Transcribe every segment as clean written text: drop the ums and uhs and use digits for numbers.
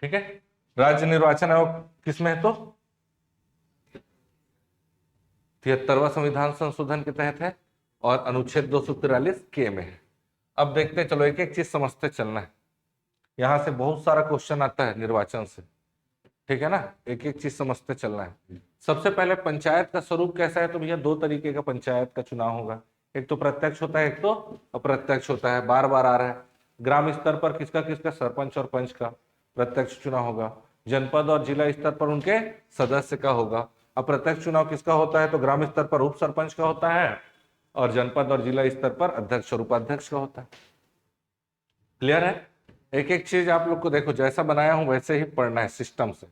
ठीक है। राज्य निर्वाचन आयोग किसमें है? तो 73वां संविधान संशोधन के तहत है और अनुच्छेद 243 के में है। अब देखते हैं, चलो एक एक चीज समझते चलना है। यहां से बहुत सारा क्वेश्चन आता है निर्वाचन से, ठीक है ना। एक एक चीज समझते चलना है। सबसे पहले पंचायत का स्वरूप कैसा है? तो भैया दो तरीके का पंचायत का चुनाव होगा, एक तो प्रत्यक्ष होता है, एक तो अप्रत्यक्ष होता है। बार बार आ रहा है। ग्राम स्तर पर किसका किसका? सरपंच और पंच का प्रत्यक्ष चुनाव होगा। जनपद और जिला स्तर पर उनके सदस्य का होगा। अप्रत्यक्ष चुनाव किसका होता है? तो ग्राम स्तर पर उप सरपंच का होता है और जनपद और जिला स्तर पर अध्यक्ष और उपाध्यक्ष का होता है। क्लियर है? एक एक चीज आप लोग को देखो, जैसा बनाया हूं वैसे ही पढ़ना है सिस्टम से।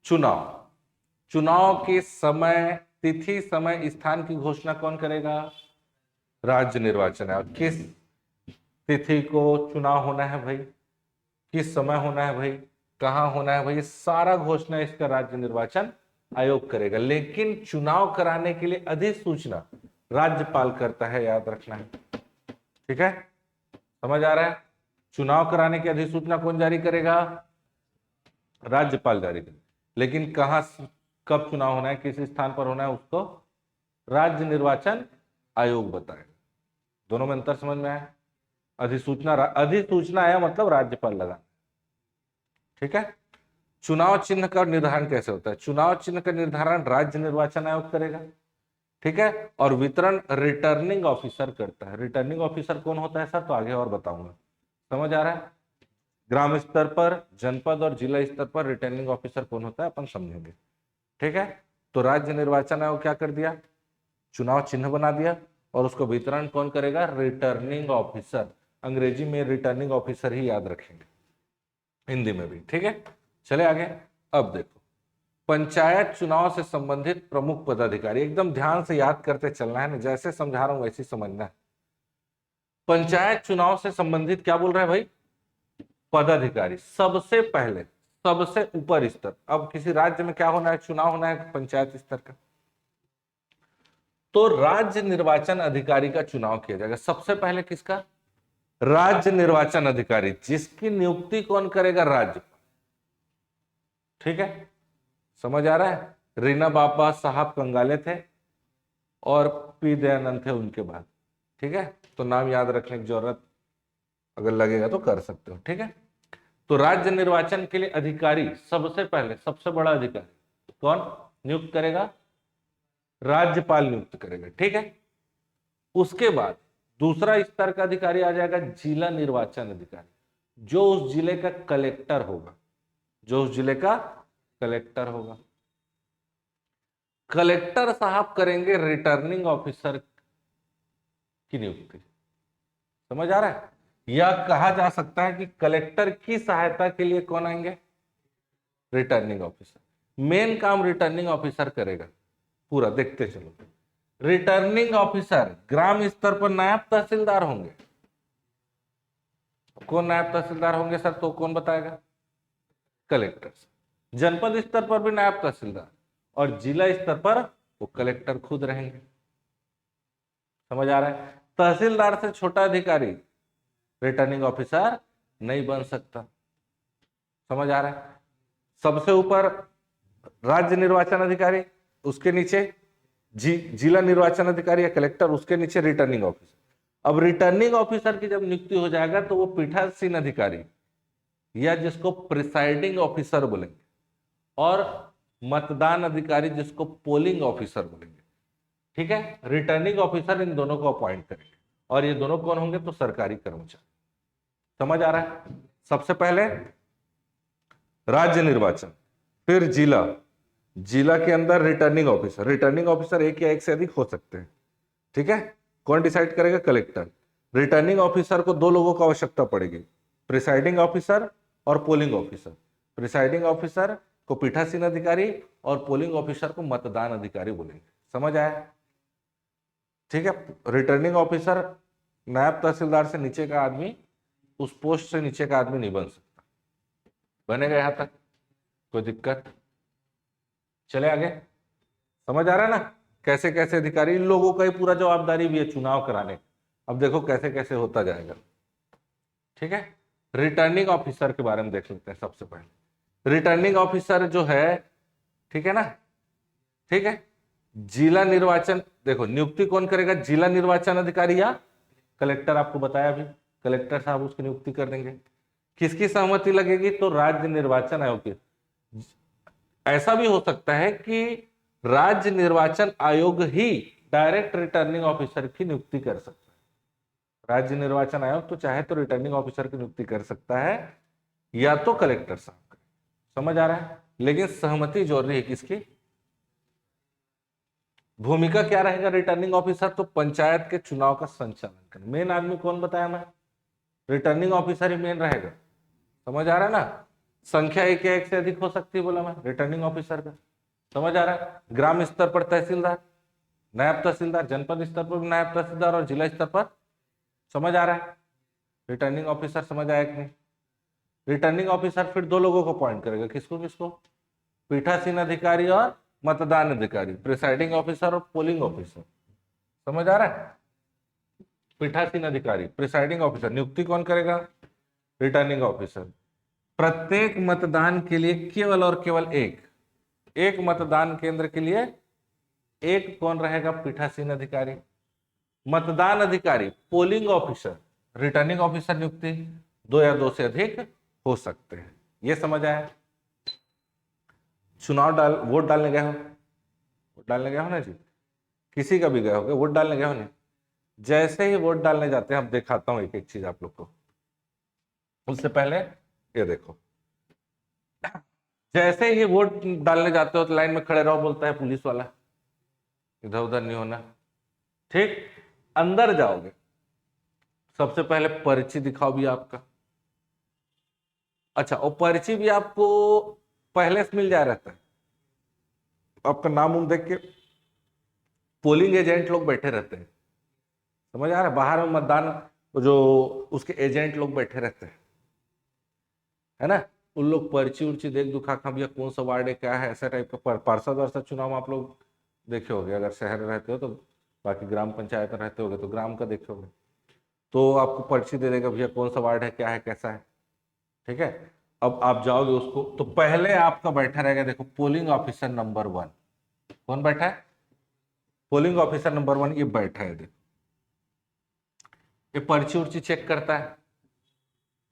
चुनाव, चुनाव के समय, तिथि, समय, स्थान की घोषणा कौन करेगा? राज्य निर्वाचन आयोग। किस तिथि को चुनाव होना है भाई, किस समय होना है भाई, कहां होना है भाई, सारा घोषणा इसका राज्य निर्वाचन आयोग करेगा। लेकिन चुनाव कराने के लिए अधिसूचना राज्यपाल करता है, याद रखना है। ठीक है, समझ आ रहा है? चुनाव कराने की अधिसूचना कौन जारी करेगा? राज्यपाल जारी करेगा। लेकिन कहां कब चुनाव होना है, किस स्थान पर होना है, उसको राज्य निर्वाचन आयोग बताएगा। दोनों में अंतर समझ में आया? अधिसूचना आया मतलब राज्यपाल लगा। ठीक है। चुनाव चिन्ह का निर्धारण कैसे होता है? चुनाव चिन्ह का निर्धारण राज्य निर्वाचन आयोग करेगा। ठीक है। और वितरण रिटर्निंग ऑफिसर करता है। रिटर्निंग ऑफिसर कौन होता है सर? तो आगे और बताऊंगा। समझ आ रहा है? ग्राम स्तर पर, जनपद और जिला स्तर पर रिटर्निंग ऑफिसर कौन होता है अपन समझेंगे। ठीक है। तो राज्य निर्वाचन आयोग क्या कर दिया? चुनाव चिन्ह बना दिया और उसको वितरण कौन करेगा? Returning officer. अंग्रेजी में रिटर्निंग ऑफिसर ही याद रखेंगे, हिंदी में भी। ठीक है, चले आगे। अब देखो, पंचायत चुनाव से संबंधित प्रमुख पदाधिकारी, एकदम ध्यान से याद करते चलना है ना, जैसे समझा रहा हूं वैसे समझना है। पंचायत चुनाव से संबंधित क्या बोल रहा है भाई? पदाधिकारी। सबसे पहले, सबसे ऊपर स्तर। अब किसी राज्य में क्या होना है? चुनाव होना है पंचायत स्तर का, तो राज्य निर्वाचन अधिकारी का चुनाव किया जाएगा। सबसे पहले किसका? राज्य निर्वाचन अधिकारी, जिसकी नियुक्ति कौन करेगा? राज्यपाल। ठीक है, समझ आ रहा है? रीना बाबा साहब कंगाले थे और पी दयानंद थे उनके बाद। ठीक है, तो नाम याद रखने की जरूरत अगर लगेगा तो कर सकते हो। ठीक है, तो राज्य निर्वाचन के लिए अधिकारी, सबसे पहले सबसे बड़ा अधिकारी कौन नियुक्त करेगा? राज्यपाल नियुक्त करेगा। ठीक है, उसके बाद दूसरा स्तर का अधिकारी आ जाएगा जिला निर्वाचन अधिकारी, जो उस जिले का कलेक्टर होगा। जो उस जिले का कलेक्टर होगा। कलेक्टर साहब करेंगे रिटर्निंग ऑफिसर की नियुक्ति। समझ आ रहा है? या कहा जा सकता है कि कलेक्टर की सहायता के लिए कौन आएंगे? Returning officer. मेन काम रिटर्निंग ऑफिसर करेगा पूरा। देखते चलो, रिटर्निंग ऑफिसर ग्राम स्तर पर नायब तहसीलदार होंगे। कौन नायब तहसीलदार होंगे सर? तो कौन बताएगा? कलेक्टर। जनपद स्तर पर भी नायब तहसीलदार और जिला स्तर पर वो कलेक्टर खुद रहेंगे। समझ आ रहा है? तहसीलदार से छोटा अधिकारी रिटर्निंग ऑफिसर नहीं बन सकता। समझ आ रहा है? सबसे ऊपर राज्य निर्वाचन अधिकारी, उसके नीचे जिला निर्वाचन अधिकारी या कलेक्टर, उसके नीचे रिटर्निंग ऑफिसर। अब रिटर्निंग ऑफिसर की जब नियुक्ति हो जाएगा तो वो पीठासीन अधिकारी या जिसको प्रिसाइडिंग ऑफिसर बोलेंगे, और मतदान अधिकारी जिसको पोलिंग ऑफिसर बोलेंगे। ठीक है, रिटर्निंग ऑफिसर इन दोनों को अपॉइंट करेंगे और ये दोनों कौन होंगे? तो सरकारी कर्मचारी। समझ आ रहा है? सबसे पहले राज्य निर्वाचन, फिर जिला, जिला के अंदर रिटर्निंग ऑफिसर। रिटर्निंग ऑफिसर एक या एक से अधिक हो सकते हैं। ठीक है, कौन डिसाइड करेगा? कलेक्टर। रिटर्निंग ऑफिसर को दो लोगों की आवश्यकता पड़ेगी, प्रिसाइडिंग ऑफिसर और पोलिंग ऑफिसर। प्रिसाइडिंग ऑफिसर को पीठासीन अधिकारी और पोलिंग ऑफिसर को मतदान अधिकारी बोलेंगे। समझ आया? ठीक है, रिटर्निंग ऑफिसर नायब तहसीलदार से नीचे का आदमी, उस पोस्ट से नीचे का आदमी नहीं बन सकता। बनेगा यहां तक? कोई दिक्कत? चले आगे। समझ आ रहा है ना कैसे कैसे अधिकारी? इन लोगों का ही पूरा जवाबदारी भी है चुनाव कराने। अब देखो कैसे कैसे होता जाएगा। ठीक है, रिटर्निंग ऑफिसर के बारे में देख लेते हैं सबसे पहले। रिटर्निंग ऑफिसर जो है, ठीक है ना, ठीक है, जिला निर्वाचन, देखो नियुक्ति कौन करेगा, जिला निर्वाचन अधिकारी या कलेक्टर, आपको बताया अभी, कलेक्टर साहब उसकी नियुक्ति कर देंगे। किसकी सहमति लगेगी, तो राज्य निर्वाचन आयोग की। ऐसा भी हो सकता है कि राज्य निर्वाचन आयोग ही डायरेक्ट रिटर्निंग ऑफिसर की नियुक्ति कर सकता है। राज्य निर्वाचन आयोग तो चाहे तो रिटर्निंग ऑफिसर की नियुक्ति कर सकता है या तो कलेक्टर साहब। समझ आ रहा है, लेकिन सहमति जरूरी है किसकी। भूमिका क्या रहेगा रिटर्निंग ऑफिसर, तो पंचायत के चुनाव का संचालन करें। मेन आदमी कौन बताया मैं, रिटर्निंग ऑफिसर ही मेन रहेगा। समझ आ रहा है ना, संख्या एक या एक से अधिक हो सकती है बोला मैं रिटर्निंग ऑफिसर का। समझ आ रहा है, ग्राम स्तर पर तहसीलदार, नायब तहसीलदार, जनपद स्तर पर भी नायब तहसीलदार और जिला स्तर पर। समझ आ रहा है, रिटर्निंग ऑफिसर समझ आया कि नहीं। रिटर्निंग ऑफिसर फिर दो लोगों को अपॉइंट करेगा, किसको किसको, पीठासीन अधिकारी और मतदान अधिकारी, प्रिसाइडिंग ऑफिसर और पोलिंग ऑफिसर। समझ आ रहा है, पीठासीन अधिकारी, प्रिसाइडिंग ऑफिसर, नियुक्ति कौन करेगा, रिटर्निंग ऑफिसर। प्रत्येक मतदान के लिए केवल और केवल एक मतदान केंद्र के लिए एक कौन रहेगा, पीठासीन अधिकारी। मतदान अधिकारी, पोलिंग ऑफिसर, रिटर्निंग ऑफिसर नियुक्ति दो या दो से अधिक हो सकते हैं। ये समझ आया। वोट डालने गए हो, वोट डालने गए हो ना जी, किसी का भी गए होगे वोट डालने गए हो नहीं। जैसे ही वोट डालने जाते हैं, अब दिखाता हूं एक एक चीज आप लोग को। उससे पहले ये देखो, जैसे ही वोट डालने जाते हो तो लाइन में खड़े रहो बोलता है पुलिस वाला, इधर उधर नहीं होना। ठीक, अंदर जाओगे सबसे पहले पर्ची दिखाओ भी आपका। अच्छा, और पर्ची भी आपको पहले से मिल जा रहता है, आपका नाम उम देख के पोलिंग एजेंट लोग बैठे रहते हैं। समझ आ रहा है, बाहर में मतदान जो उसके एजेंट लोग बैठे रहते हैं, है ना, उन लोग पर्ची उर्ची देख दुखा खा भैया कौन सा वार्ड है क्या है, ऐसा टाइप का। पार्षद वार्षद चुनाव आप लोग देखे होगे, अगर शहर में रहते हो तो, बाकी ग्राम पंचायत में रहते होगे तो ग्राम का देखे होगे, तो आपको पर्ची दे देगा भैया कौन सा वार्ड है क्या है कैसा है। ठीक है, अब आप जाओगे उसको तो पहले आपका बैठा रहेगा, देखो पोलिंग ऑफिसर नंबर 1 कौन बैठा है, पोलिंग ऑफिसर नंबर 1 ये बैठा है। देखो ये पर्ची उर्ची चेक करता है,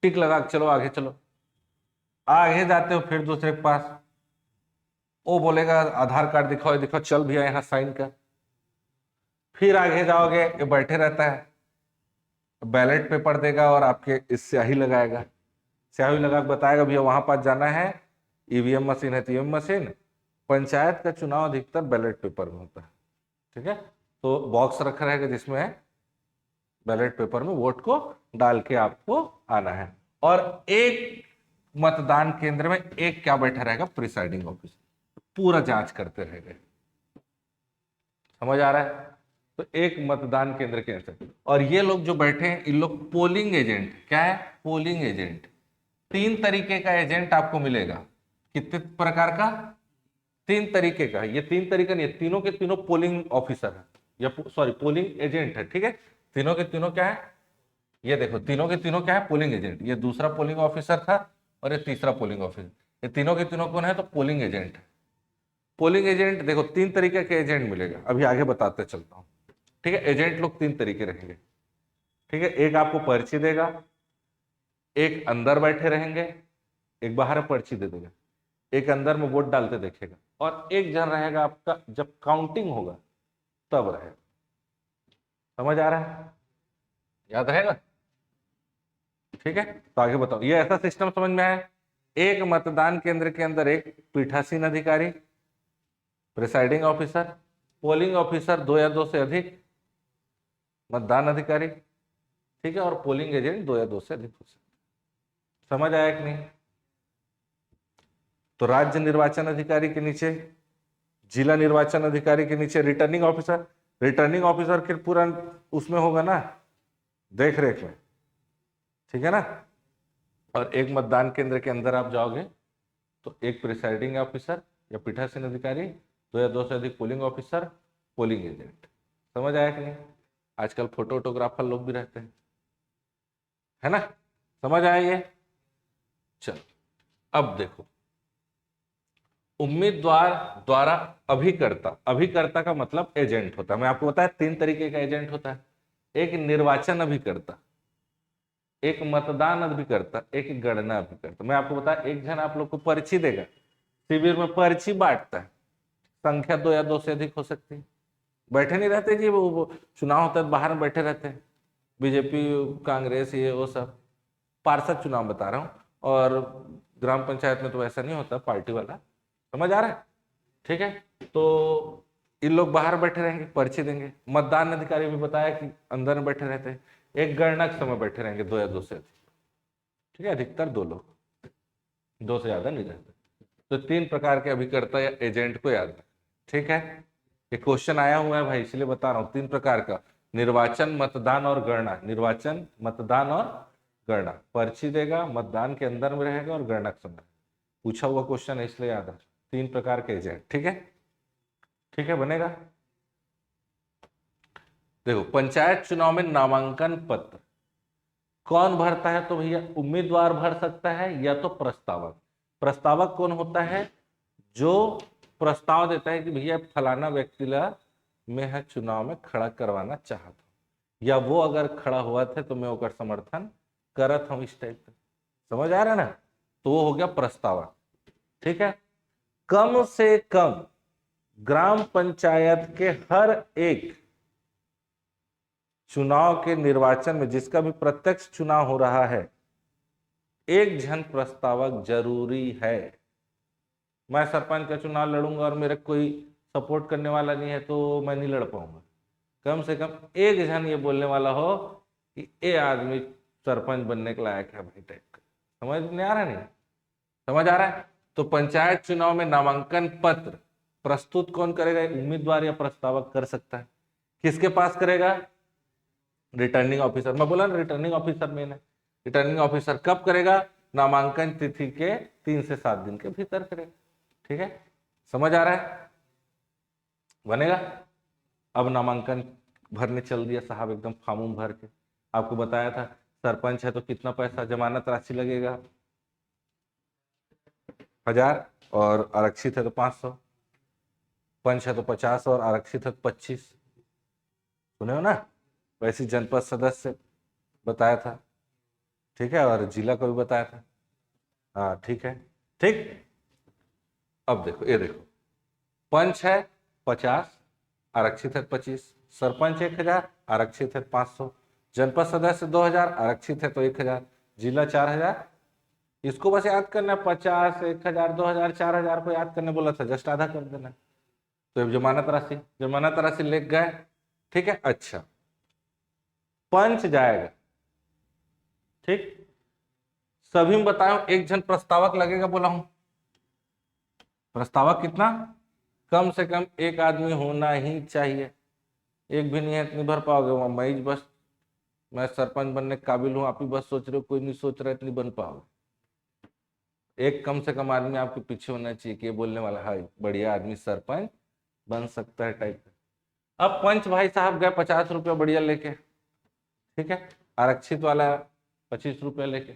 टिक लगा के चलो आगे चलो। आगे जाते हो फिर दूसरे के पास, वो बोलेगा आधार कार्ड दिखाओ दिखाओ, चल भैया यहाँ साइन कर। फिर आगे जाओगे, ये बैठे रहता है, बैलेट पेपर देगा और आपके इस स्याही लगाएगा, स्याही लगा के बताएगा भैया वहां पास जाना है, ईवीएम मशीन है तो ईवीएम मशीन। पंचायत का चुनाव अधिकतर बैलेट पेपर में होता है। ठीक है, तो बॉक्स रखा रहेगा जिसमें बैलेट पेपर में वोट को डाल के आपको आना है। और एक मतदान केंद्र में एक क्या बैठा रहेगा, प्रिसाइडिंग ऑफिसर, पूरा जांच करते रहेंगे। समझ आ रहा है, तो एक मतदान केंद्र के अंदर, और ये लोग जो बैठे हैं इन लोग पोलिंग एजेंट, क्या है, पोलिंग एजेंट। 3 तरीके का एजेंट आपको मिलेगा, कितने प्रकार का, 3 तरीके का। ये 3 तरीके नहीं, तीनों के तीनों पोलिंग ऑफिसर है, या सॉरी पोलिंग एजेंट है। ठीक है, तीनों के तीनों क्या है, ये देखो तीनों के तीनों क्या है, पोलिंग एजेंट। ये दूसरा पोलिंग ऑफिसर था और ये तीसरा पोलिंग ऑफिसर, ये तीनों के तीनों कौन है, तो पोलिंग एजेंट है। पोलिंग एजेंट देखो 3 तरीके के एजेंट मिलेगा, अभी आगे बताते चलता हूँ। ठीक है, एजेंट लोग 3 तरीके रहेंगे। ठीक है, एक आपको पर्ची देगा, एक अंदर बैठे रहेंगे, एक बाहर पर्ची दे देगा, एक अंदर में वोट डालते देखेगा, और एक जन रहेगा आपका जब काउंटिंग होगा तब रहेगा। समझ आ रहा है, याद रहेगा। ठीक है, तो आगे बताओ, ये ऐसा सिस्टम समझ में आया। एक मतदान केंद्र के अंदर एक पीठासीन अधिकारी, प्रिसाइडिंग ऑफिसर, पोलिंग ऑफिसर 2 या 2 से अधिक, मतदान अधिकारी, ठीक है, और पोलिंग एजेंट 2 या 2 से अधिक हो सकते। समझ आया कि नहीं। तो राज्य निर्वाचन अधिकारी के नीचे, जिला निर्वाचन अधिकारी के नीचे रिटर्निंग ऑफिसर, रिटर्निंग ऑफिसर फिर पूरा उसमें होगा ना, देख रेख में। ठीक है ना, और एक मतदान केंद्र के अंदर आप जाओगे तो एक प्रिसाइडिंग ऑफिसर या पीठासीन अधिकारी, 2 या 2 से अधिक पोलिंग ऑफिसर, पोलिंग एजेंट। समझ आया कि नहीं। आजकल फोटोग्राफर लोग भी रहते हैं, है ना, समझ आया ये। चलो अब देखो, उम्मीदवार द्वारा अभिकर्ता, अभिकर्ता का मतलब एजेंट होता है। मैं आपको बताया 3 तरीके का एजेंट होता है, एक निर्वाचन अभिकर्ता, एक मतदान अभिकर्ता, एक गणना अभिकर्ता। मैं आपको बताया, एक जन आप लोग को पर्ची देगा, शिविर में पर्ची बांटता है, संख्या 2 या 2 से अधिक हो सकती है, बैठे नहीं रहते जी, वो चुनाव होता है बाहर में बैठे रहते हैं, बीजेपी कांग्रेस ये वो सब, पार्षद चुनाव बता रहा हूँ। और ग्राम पंचायत में तो ऐसा नहीं होता पार्टी वाला, समझ आ रहा है? ठीक है, तो इन लोग बाहर बैठे रहेंगे, पर्ची देंगे। मतदान अधिकारी भी बताया कि अंदर में बैठे रहते हैं। एक गणना के समय बैठे रहेंगे 2 या 2 से अधिक, ठीक है, अधिकतर 2 लोग, 2 से ज्यादा नहीं रहते। तो 3 प्रकार के अभिकर्ता या एजेंट को याद रखें, ठीक है। ये क्वेश्चन आया हुआ है भाई, इसलिए बता रहा हूँ। 3 प्रकार का, निर्वाचन, मतदान और गणना। निर्वाचन, मतदान और गणना, पर्ची देगा, मतदान के अंदर में रहेगा और गणना के समय पूछा हुआ क्वेश्चन है, इसलिए याद रख। 3 प्रकार के एजेंट, ठीक है, ठीक है, बनेगा। देखो, पंचायत चुनाव में नामांकन पत्र कौन भरता है? तो भैया उम्मीदवार भर सकता है या तो प्रस्तावक। प्रस्तावक कौन होता है? जो प्रस्ताव देता है कि भैया फलाना व्यक्ति ला मैं है चुनाव में खड़ा करवाना चाहता हूं, या वो अगर खड़ा हुआ थे तो मैं ओकर समर्थन करत हूं, इस टाइप का। समझ आ रहा है ना? तो वो हो गया प्रस्तावक, ठीक है। कम से कम ग्राम पंचायत के हर एक चुनाव के निर्वाचन में, जिसका भी प्रत्यक्ष चुनाव हो रहा है, एक जन प्रस्तावक जरूरी है। मैं सरपंच का चुनाव लड़ूंगा और मेरे कोई सपोर्ट करने वाला नहीं है तो मैं नहीं लड़ पाऊंगा। कम से कम एक जन ये बोलने वाला हो कि ये आदमी सरपंच बनने के लायक है भाई, टाइप का। समझ नहीं आ रहा? नहीं समझ आ रहा है? तो पंचायत चुनाव में नामांकन पत्र प्रस्तुत कौन करेगा? उम्मीदवार या प्रस्तावक कर सकता है। किसके पास करेगा? Returning officer. मैं बोला ना, रिटर्निंग ऑफिसर मेन है। रिटर्निंग ऑफिसर कब करेगा? नामांकन तिथि के 3 से 7 दिन के भीतर करेगा, ठीक है। समझ आ रहा है? बनेगा। अब नामांकन भरने चल दिया साहब, एकदम फार्म भर के। आपको बताया था सरपंच है तो कितना पैसा जमानत राशि लगेगा? 1000, और आरक्षित है तो 500। पंच है तो 50 और आरक्षित है तो 25। सुने हो ना? वैसे जनपद सदस्य बताया था, ठीक है, और जिला को भी बताया था। हाँ ठीक है, ठीक। अब देखो, ये देखो, पंच है 50, आरक्षित है 25, सरपंच 1000, आरक्षित है 500, जनपद सदस्य 2000, आरक्षित है तो 1000, जिला 4000। इसको बस याद करना, 50, 1000, 2000, 4000 को याद करने बोला था, जस्ट आधा कर देना। तो अब जमानत राशि, जमानत राशि लिख गए, ठीक है। अच्छा, पंच जाएगा, ठीक। सभी में बताओ, एक जन प्रस्तावक लगेगा, बोला हूं। प्रस्तावक कितना? कम से कम एक आदमी होना ही चाहिए। एक भी नहीं है, इतनी भर पाओगे? मैं बस, मैं सरपंच बनने के काबिल हूं, आप ही बस सोच रहे हो, कोई नहीं सोच रहा, इतनी बन पाओगे। एक कम से कम आदमी आपके पीछे होना चाहिए कि ये बोलने वाला है बढ़िया आदमी सरपंच बन सकता है, टाइप का। अब पंच भाई साहब गए 50 रुपया बढ़िया लेके, ठीक है, आरक्षित वाला 25 रुपया लेके,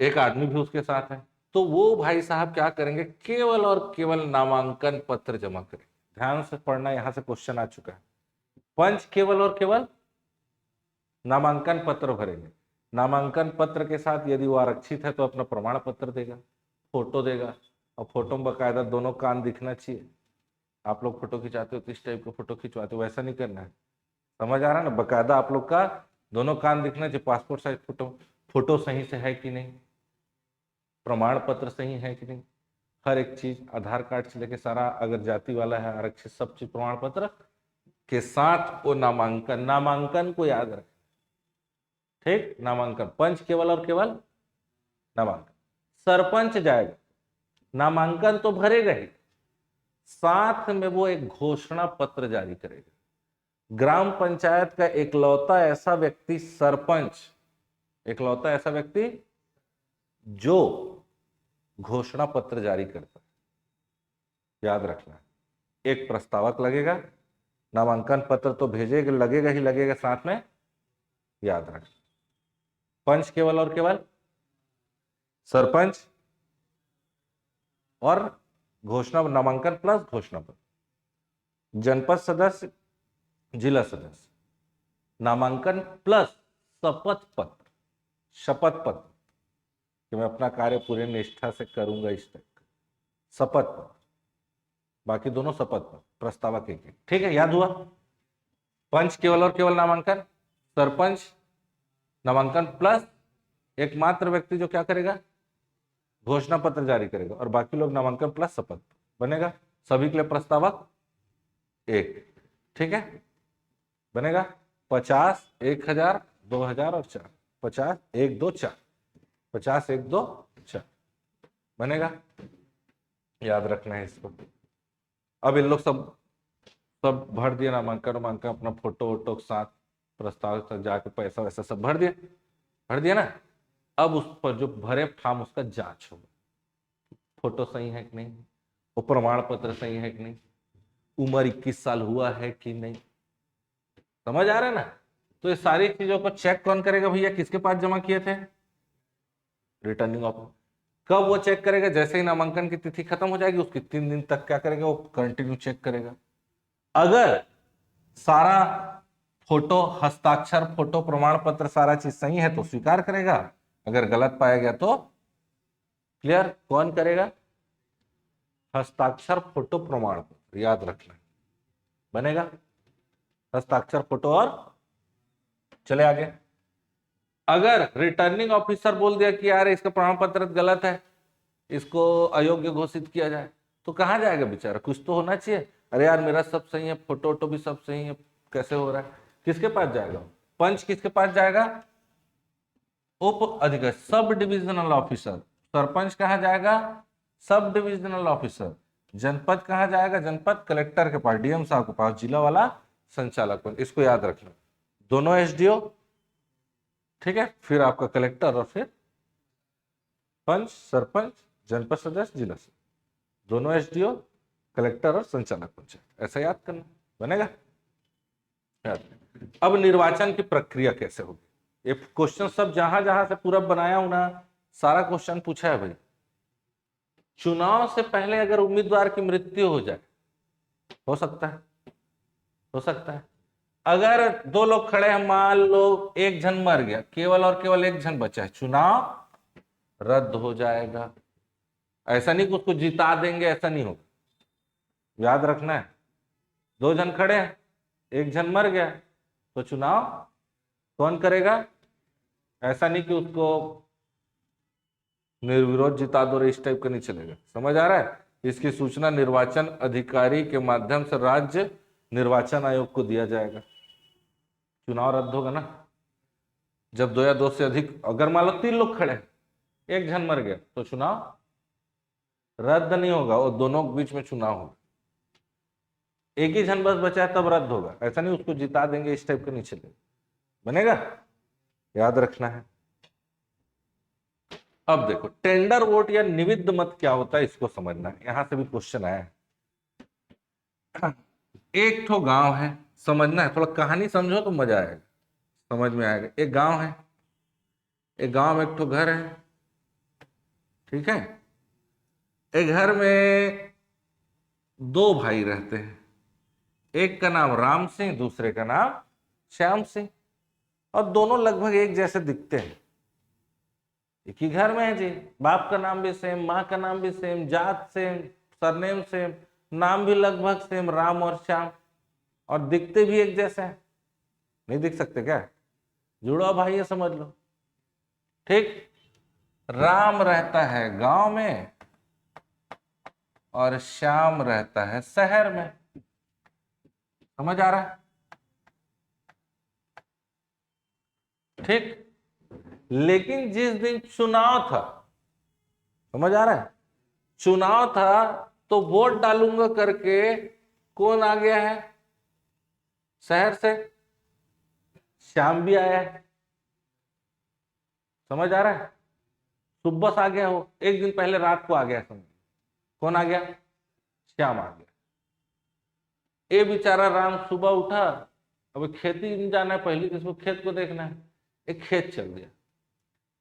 एक आदमी भी उसके साथ है। तो वो भाई साहब क्या करेंगे? केवल और केवल नामांकन पत्र जमा करें। ध्यान से पढ़ना, यहां से क्वेश्चन आ चुका है। पंच केवल और केवल नामांकन पत्र भरेंगे। नामांकन पत्र के साथ यदि वो आरक्षित है तो अपना प्रमाण पत्र देगा, फोटो देगा, और फोटो में बकायदा दोनों कान दिखना चाहिए। आप लोग फोटो खिंचाते हो किस टाइप का फोटो खिंचवाते हो, वैसा नहीं करना है। समझ आ रहा है ना? बकायदा आप लोग का दोनों कान दिखना चाहिए, पासपोर्ट साइज फोटो, फोटो सही से है कि नहीं, प्रमाण पत्र सही है कि नहीं, हर एक चीज, आधार कार्ड से लेके सारा, अगर जाति वाला है आरक्षित, सब चीज प्रमाण पत्र के साथ वो नामांकन, नामांकन को याद रखें, ठीक। नामांकन, पंच केवल और केवल नामांकन। सरपंच जाएगा, नामांकन तो भरेगा ही, साथ में वो एक घोषणा पत्र जारी करेगा। ग्राम पंचायत का इकलौता ऐसा व्यक्ति सरपंच, इकलौता ऐसा व्यक्ति जो घोषणा पत्र जारी करता है, याद रखना। एक प्रस्तावक लगेगा, नामांकन पत्र तो भेजेगा, लगेगा ही लगेगा साथ में, याद रख। पंच केवल और केवल सरपंच, और घोषणा नामांकन प्लस घोषणा पत्र। जनपद सदस्य, जिला सदस्य, नामांकन प्लस शपथ पत्र, शपथ पत्र कि मैं अपना कार्य पूरी निष्ठा से करूंगा इस तक, शपथ पत्र, बाकी दोनों शपथ पत्र, प्रस्तावक एक। ठीक है, याद हुआ। पंच केवल और केवल नामांकन, सरपंच नामांकन प्लस एकमात्र व्यक्ति जो क्या करेगा, घोषणा पत्र जारी करेगा, और बाकी लोग नामांकन प्लस शपथ बनेगा। सभी के लिए प्रस्तावक एक। ठीक है, बनेगा 50, 1000, 2000 और 4, 50, 1, 2, 4, 50, 1, 2, 4 बनेगा। याद रखना है इसको। अब इन लोग सब भर दिया, नामांकन अपना फोटो वोटो के साथ, प्रस्ताव तक जाके पैसा वैसा सब भर दिया ना। अब उस पर जो भरे फॉर्म उसका जांच होगा, फोटो सही है कि नहीं, वो प्रमाण पत्र सही है कि नहीं, उम्र 21 साल हुआ है कि नहीं, समझ आ रहा है ना। तो ये सारी चीजों को चेक कौन करेगा भैया, किसके पास जमा किए थे, रिटर्निंग ऑफिसर। कब वो चेक करेगा, जैसे ही नामांकन की तिथि खत्म हो जाएगी उसके 3 दिन तक क्या करेगा, वो कंटिन्यू चेक करेगा। अगर सारा फोटो, हस्ताक्षर, फोटो, प्रमाण पत्र सारा चीज सही है तो स्वीकार करेगा, अगर गलत पाया गया तो क्लियर कौन करेगा, हस्ताक्षर, फोटो, प्रमाण पत्र, याद रखना बनेगा, हस्ताक्षर, फोटो और। चले आगे। अगर रिटर्निंग ऑफिसर बोल दिया कि यार इसका प्रमाण पत्र गलत है, इसको अयोग्य घोषित किया जाए, तो कहां जाएगा बेचारा, कुछ तो होना चाहिए। अरे यार मेरा सब सही है, फोटो वोटो भी सब सही है, कैसे हो रहा है, किसके पास जाएगा, पंच किसके पास जाएगा, उप अधिकारी, सब डिविजनल ऑफिसर। सरपंच कहां जाएगा, सब डिविजनल ऑफिसर। जनपद कहां जाएगा, जनपद कलेक्टर के पास, डीएम साहब के पास, जिला वाला संचालक। इसको याद रखना, दोनों एसडीओ, ठीक है, फिर आपका कलेक्टर और फिर पंच, सरपंच, जनपद सदस्य, जिला सदस्य, दोनों एसडीओ, कलेक्टर और संचालक पंचायत। ऐसा याद करना बनेगा। अब निर्वाचन की प्रक्रिया कैसे होगी, ये क्वेश्चन सब जहां जहां से पूरा बनाया हूं ना, सारा क्वेश्चन पूछा है भाई। चुनाव से पहले अगर उम्मीदवार की मृत्यु हो जाए, हो सकता है, हो सकता है। अगर 2 लोग खड़े हैं, मान लो एक जन मर गया, केवल और केवल एक जन बचा है, चुनाव रद्द हो जाएगा। ऐसा नहीं कि उसको जिता देंगे, ऐसा नहीं होगा, याद रखना है। 2 जन खड़े हैं, एक जन मर गया, तो चुनाव कौन करेगा, ऐसा नहीं कि उसको निर्विरोध जिता दो, इस टाइप का नहीं चलेगा। समझ आ रहा है। इसकी सूचना निर्वाचन अधिकारी के माध्यम से राज्य निर्वाचन आयोग को दिया जाएगा। चुनाव रद्द होगा ना, जब 2 या 2 से अधिक, अगर मान लो 3 लोग खड़े, एक जन मर गया, तो चुनाव रद्द नहीं होगा, और दोनों के बीच में चुनाव होगा। एक ही जन बस बचा है तब रद्द होगा, ऐसा नहीं उसको जिता देंगे, इस टाइप का नहीं चलेगा, बनेगा, याद रखना है। अब देखो टेंडर वोट या निविद मत क्या होता है, इसको समझना है, यहां से भी क्वेश्चन आया है। एक ठो गांव है, समझना है, थोड़ा कहानी समझो तो मजा आएगा, समझ में आएगा। एक गांव है, एक गांव में एक ठो घर है, ठीक है। एक घर में 2 भाई रहते हैं, एक का नाम राम सिंह, दूसरे का नाम श्याम सिंह, और दोनों लगभग एक जैसे दिखते हैं। एक ही घर में है जी, बाप का नाम भी सेम, माँ का नाम भी सेम, जात सेम, सरनेम सेम, नाम भी लगभग सेम, राम और श्याम, और दिखते भी एक जैसे हैं। नहीं दिख सकते क्या, जुड़वा भाई है, समझ लो। ठीक, राम रहता है गांव में और श्याम रहता है शहर में, समझ आ रहा है। ठीक, लेकिन जिस दिन चुनाव था, समझ आ रहा है, चुनाव था, तो वोट डालूंगा करके कौन आ गया है शहर से, श्याम भी आया है, समझ आ रहा है। सुबह आ गया हो, एक दिन पहले रात को आ गया, समझ, कौन आ गया, श्याम आ गया। ये बेचारा राम सुबह उठा, अब खेती में जाना है, पहले तो इसको खेत को देखना है, एक खेत चल गया।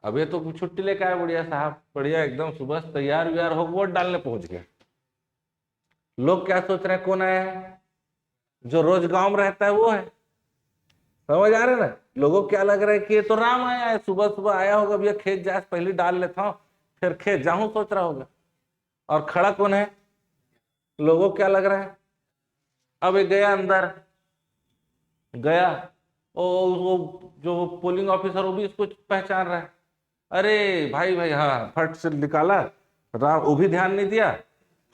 अब ये तो छुट्टी लेकर आए बढ़िया साहब, बढ़िया एकदम सुबह तैयार व्यार हो वोट डालने पहुंच गए। लोग क्या सोच रहे हैं कौन आया है? जो रोज गांव में रहता है वो है। समझ आ रहे ना? लोगों को क्या लग रहा है कि ये तो राम आया है, सुबह सुबह आया होगा, भैया खेत जा पहले डाल लेता हूँ फिर खेत जाऊं सोच रहा होगा। और खड़ा कौन है? लोगों को क्या लग रहा है? अब ये गया अंदर, गया वो जो पोलिंग ऑफिसर वो भी इसको पहचान रहा है। अरे भाई भाई, हाँ, फट से निकाला, राम वो भी ध्यान नहीं दिया,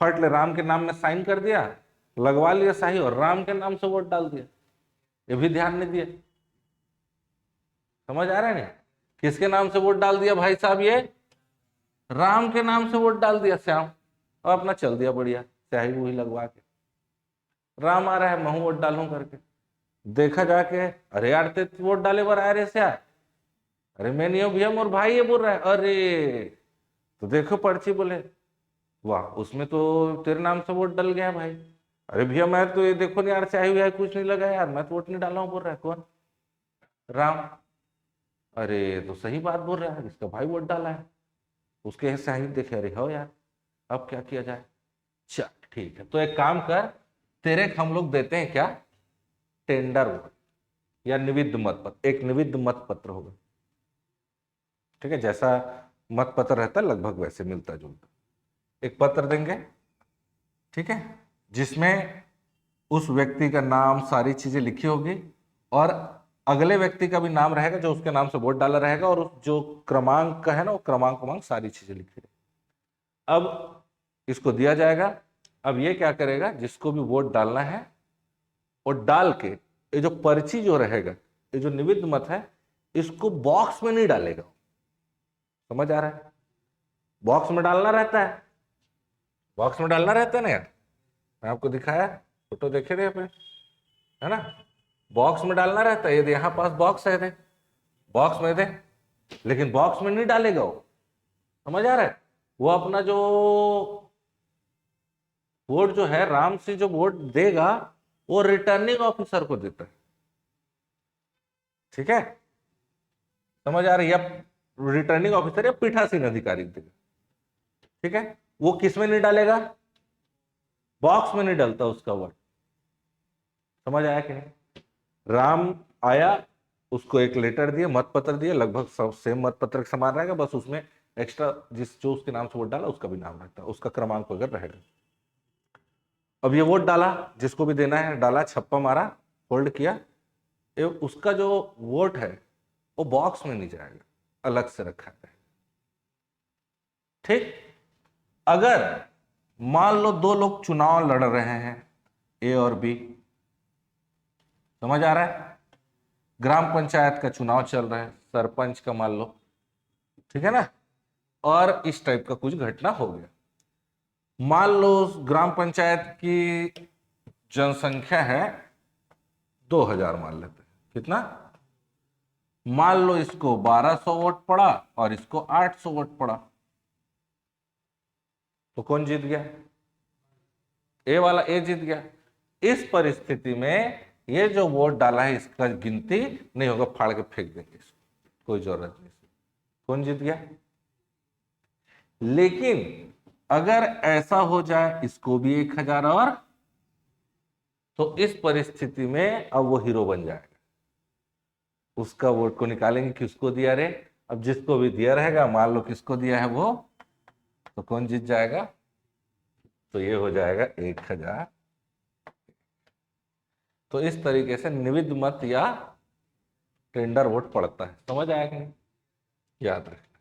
फट ले राम के नाम में साइन कर दिया, लगवा लिया सही और राम के नाम से वोट डाल दिया। ये भी ध्यान नहीं दिया। समझ आ रहा है नहीं? किसके नाम से वोट डाल दिया भाई साहब? ये राम के नाम से वोट डाल दिया श्याम, और अपना चल दिया बढ़िया स्याही वही लगवा के। राम आ रहा है, महू वोट डालूं करके देखा जाके, अरे यार ते वोट डाले बार आ रहे से यार, अरे मैं नहीं हूं भैया, मोर भाई ये बोल रहा है। अरे तो देखो पर्ची, बोले वाह उसमें तो तेरे नाम से वोट डल गया भाई। अरे भैया मैं तो ये देखो नहीं यार, चाहे हुआ कुछ नहीं लगा यार, मैं तो वोट नहीं डाला हूं। बोल रहा है कौन? राम। अरे तो सही बात बोल रहा है, इसका भाई वोट डाला है। उसके सही देखे, अरे हो यार अब क्या किया जाए? चल ठीक है, तो एक काम कर, तेरे हम लोग देते हैं क्या, टेंडर वोट या निविद मत पत्र। एक निविद मत पत्र होगा, ठीक है, जैसा मत पत्र रहता है लगभग वैसे मिलता जुलता एक पत्र देंगे, ठीक है, जिसमें उस व्यक्ति का नाम सारी चीजें लिखी होगी और अगले व्यक्ति का भी नाम रहेगा जो उसके नाम से वोट डाला रहेगा, और उस जो क्रमांक का है ना वो क्रमांक सारी चीजें लिखी रहेगी। अब इसको दिया जाएगा। अब ये क्या करेगा, जिसको भी वोट डालना है और डाल के ये जो पर्ची जो रहेगा, ये जो निविद मत है, इसको बॉक्स में नहीं डालेगा। समझ आ रहा है? बॉक्स में डालना रहता है, बॉक्स में डालना रहता है ना यार, मैं आपको दिखाया, फोटो देखे थे पे, है ना? बॉक्स में डालना रहता है। ये यहां पास बॉक्स है, दे बॉक्स में दे, लेकिन बॉक्स में नहीं डालेगा वो। समझ आ रहा है? वो अपना जो वोट जो है, राम से जो वोट देगा वो रिटर्निंग ऑफिसर को देता है, ठीक है? समझ आ रही है? या रिटर्निंग ऑफिसर या पीठासीन अधिकारी देगा, ठीक है? वो किस में नहीं डालेगा? बॉक्स में नहीं डालता उसका वोट। समझ आया कि नहीं? राम आया, उसको एक लेटर दिए, मत पत्र दिए, लगभग सब सेम मत पत्र के समान रहेगा, बस उसमें एक्स्ट्रा जिस जो उसके नाम से वोट डाला उसका भी नाम रहता है, उसका क्रमांक वगैरह रहेगा। अब ये वोट डाला, जिसको भी देना है डाला, छप्पा मारा, होल्ड किया, उसका जो वोट है वो बॉक्स में नहीं जाएगा, अलग से रखा है, ठीक? अगर मान लो दो लोग चुनाव लड़ रहे हैं, ए और बी, समझ आ रहा है? ग्राम पंचायत का चुनाव चल रहा है, सरपंच का मान लो, ठीक है ना? और इस टाइप का कुछ घटना हो गया। मान लो उस ग्राम पंचायत की जनसंख्या है 2000, मान लेते हैं, कितना? मान लो इसको 1200 वोट पड़ा और इसको 800 वोट पड़ा, तो कौन जीत गया? ए वाला, ए जीत गया। इस परिस्थिति में ये जो वोट डाला है इसका गिनती नहीं होगा, फाड़ के फेंक देंगे इसको, कोई जरूरत नहीं। कौन जीत गया? लेकिन अगर ऐसा हो जाए इसको भी 1000 और, तो इस परिस्थिति में अब वो हीरो बन जाएगा। उसका वोट को निकालेंगे किसको दिया रे, अब जिसको भी दिया रहेगा, मान लो किसको दिया है वो, तो कौन जीत जाएगा? तो ये हो जाएगा 1000। तो इस तरीके से निविद मत या टेंडर वोट पड़ता है। समझ आया कि नहीं? याद रखना,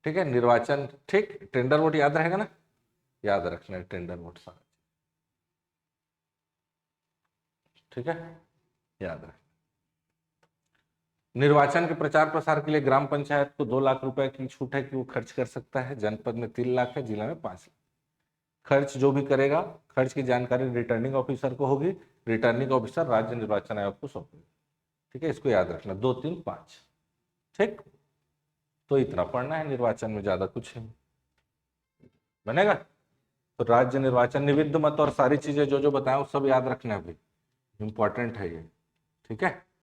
ठीक है? निर्वाचन, ठीक, टेंडर वोट याद रहेगा ना? याद रखना है टेंडर वोट सारा, ठीक है? याद रखना। निर्वाचन के प्रचार प्रसार के लिए ग्राम पंचायत को 2 लाख रुपए की छूट है कि वो खर्च कर सकता है। जनपद में 3 लाख है, जिला में 5 लाख। खर्च जो भी करेगा, खर्च की जानकारी रिटर्निंग ऑफिसर को होगी, रिटर्निंग ऑफिसर राज्य निर्वाचन आयोग को सौंपेगा, ठीक है? इसको याद रखना, 2, 3, 5, ठीक? तो इतना पढ़ना है निर्वाचन में, ज्यादा कुछ है बनेगा। तो राज्य निर्वाचन, निविद मत और सारी चीजें जो जो बताया वो सब याद रखना है भाई, इंपॉर्टेंट है ये, ठीक है?